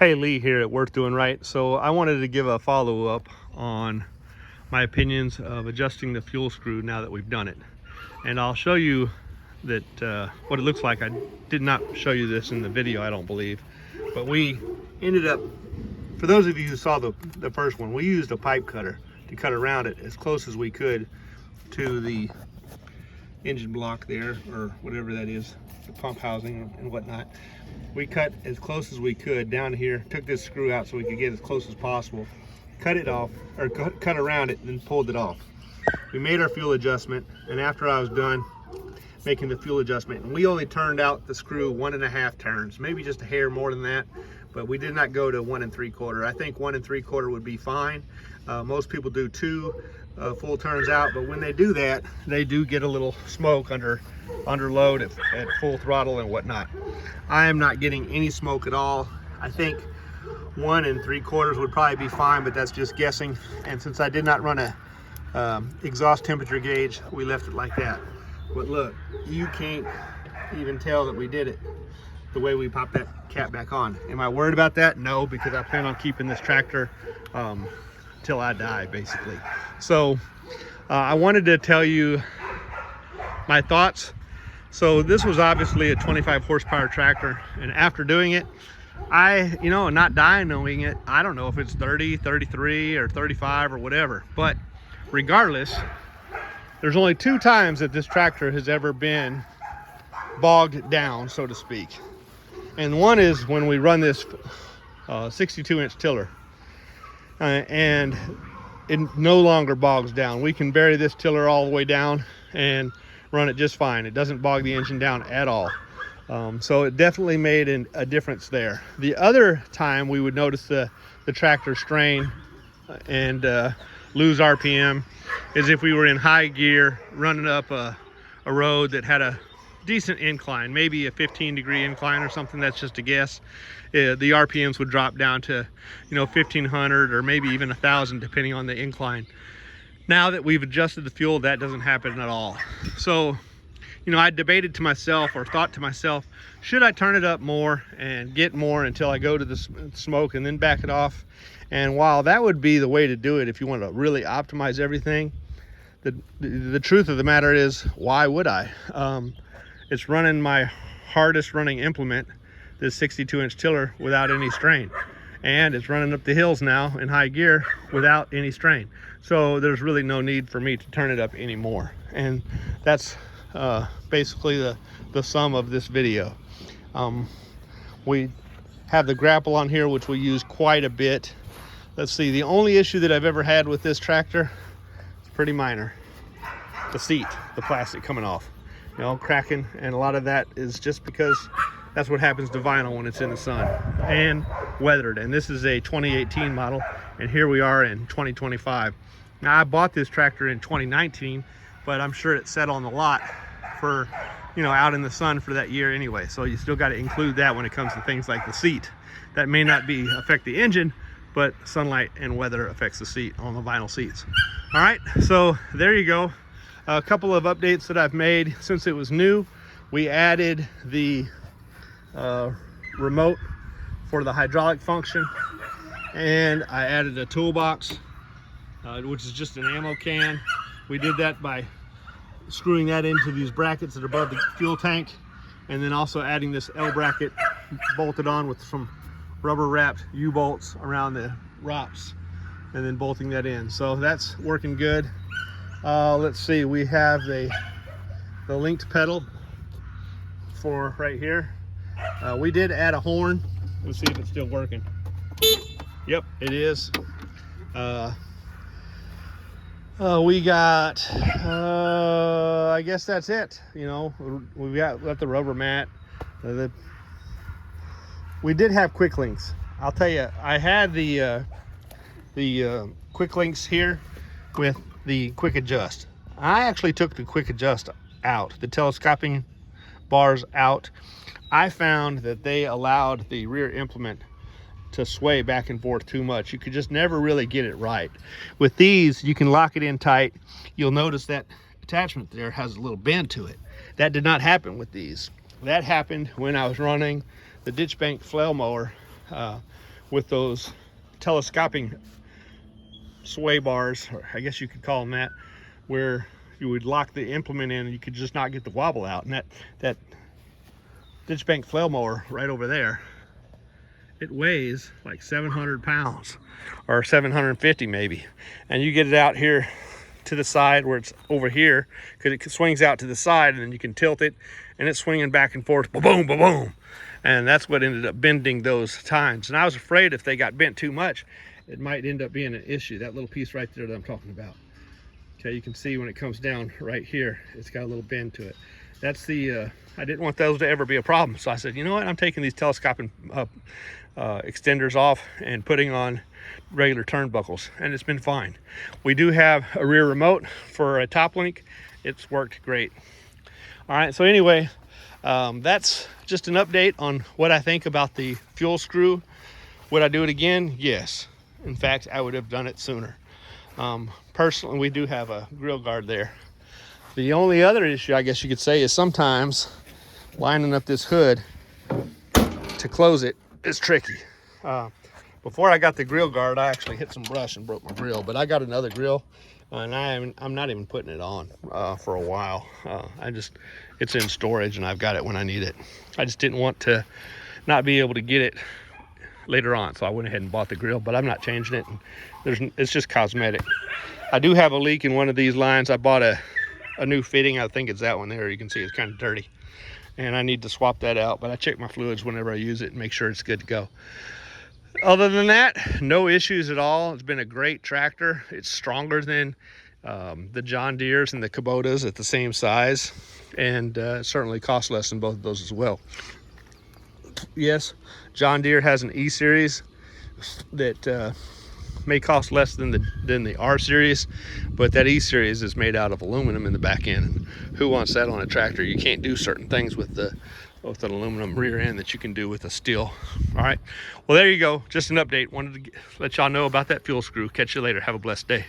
Hey, Lee here at Worth Doing Right. So I wanted to give a follow-up on my opinions of adjusting the fuel screw now that we've done it. And I'll show you that what it looks like. I did not show you this in the video, I don't believe. But we ended up, for those of you who saw the first one, we used a pipe cutter to cut around it as close as we could to the engine block there, or whatever that is, the pump housing and whatnot. We cut as close as we could down here, took this screw out so we could get as close as possible, cut it off, or cut around it, and then pulled it off. We made our fuel adjustment, and after I was done making the fuel adjustment, and we only turned out the screw 1.5 turns, maybe just a hair more than that, but we did not go to 1 3/4. I think 1 3/4 would be fine. Most people do 2 full turns out, but when they do that, they do get a little smoke under load at full throttle and whatnot. I am not getting any smoke at all. I think 1 3/4 would probably be fine, but that's just guessing. And since I did not run a exhaust temperature gauge, we left it like that. But look, you can't even tell that we did it the way we popped that cap back on. Am I worried about that? No, because I plan on keeping this tractor till I die, basically. So I wanted to tell you my thoughts. So this was obviously a 25 horsepower tractor, and after doing it, not knowing it, I don't know if it's 30, 33, or 35 or whatever, but regardless, there's only 2 times that this tractor has ever been bogged down, so to speak. And one is when we run this 62-inch tiller, and it no longer bogs down. We can bury this tiller all the way down and run it just fine. It doesn't bog the engine down at all. So it definitely made a difference there. The other time we would notice the tractor strain and lose RPM is if we were in high gear running up a road that had a decent incline, maybe a 15-degree incline or something. That's just a guess. The RPMs would drop down to 1,500 or maybe even 1,000 depending on the incline. Now that we've adjusted the fuel, that doesn't happen at all. So I debated to myself, or thought to myself, should I turn it up more and get more until I go to the smoke and then back it off? And while that would be the way to do it if you want to really optimize everything, the truth of the matter is, why would I? It's running my hardest running implement, this 62-inch tiller, without any strain. And it's running up the hills now in high gear without any strain. So there's really no need for me to turn it up anymore. And that's basically the sum of this video. We have the grapple on here, which we use quite a bit. Let's see, the only issue that I've ever had with this tractor is pretty minor. The seat, the plastic coming off, cracking, and a lot of that is just because that's what happens to vinyl when it's in the sun and weathered. And this is a 2018 model, and here we are in 2025. Now, I bought this tractor in 2019, but I'm sure it sat on the lot for, out in the sun for that year anyway. So you still got to include that when it comes to things like the seat. That may not affect the engine, but sunlight and weather affects the seat on the vinyl seats. All right, so there you go. A couple of updates that I've made since it was new. We added the remote for the hydraulic function, and I added a toolbox, which is just an ammo can. We did that by screwing that into these brackets that are above the fuel tank, and then also adding this L bracket bolted on with some rubber wrapped U-bolts around the ROPS, and then bolting that in. So that's working good. Let's see, we have the linked pedal for right here. We did add a horn. Let's see if it's still working. Yep, it is. We got, I guess that's it. We got the rubber mat. We did have quick links. I'll tell you, I had the quick links here with the quick adjust. I actually took the quick adjust out, the telescoping bars out. I found that they allowed the rear implement to sway back and forth too much. You could just never really get it right. With these, you can lock it in tight. You'll notice that attachment there has a little bend to it. That did not happen with these. That happened when I was running the ditch bank flail mower with those telescoping sway bars, or I guess you could call them that, where you would lock the implement in and you could just not get the wobble out. And that ditch bank flail mower right over there, it weighs like 700 pounds or 750 maybe. And you get it out here to the side where it's over here, because it swings out to the side, and then you can tilt it and it's swinging back and forth, boom, boom, boom. And that's what ended up bending those tines. And I was afraid if they got bent too much, it might end up being an issue. That little piece right there that I'm talking about. Okay, you can see when it comes down right here, it's got a little bend to it. That's the, I didn't want those to ever be a problem. So I said, you know what, I'm taking these telescoping extenders off and putting on regular turnbuckles, and it's been fine. We do have a rear remote for a top link. It's worked great. All right, so anyway, that's just an update on what I think about the fuel screw. Would I do it again? Yes. In fact, I would have done it sooner. Personally, we do have a grill guard there. The only other issue, I guess you could say, is sometimes lining up this hood to close it is tricky. Before I got the grill guard, I actually hit some brush and broke my grill, but I got another grill, and I'm not even putting it on for a while. It's in storage and I've got it when I need it. I just didn't want to not be able to get it later on, so I went ahead and bought the grill, but I'm not changing it. It's just cosmetic. I do have a leak in one of these lines. I bought a new fitting. I think it's that one there. You can see it's kind of dirty, and I need to swap that out, but I check my fluids whenever I use it and make sure it's good to go. Other than that, no issues at all. It's been a great tractor. It's stronger than the John Deeres and the Kubotas at the same size, and certainly costs less than both of those as well. Yes, John Deere has an E series that may cost less than the R series, but that E series is made out of aluminum in the back end. Who wants that on a tractor? You can't do certain things with an aluminum rear end that you can do with a steel. All right, well, there you go. Just an update. Wanted to let y'all know about that fuel screw. Catch you later. Have a blessed day.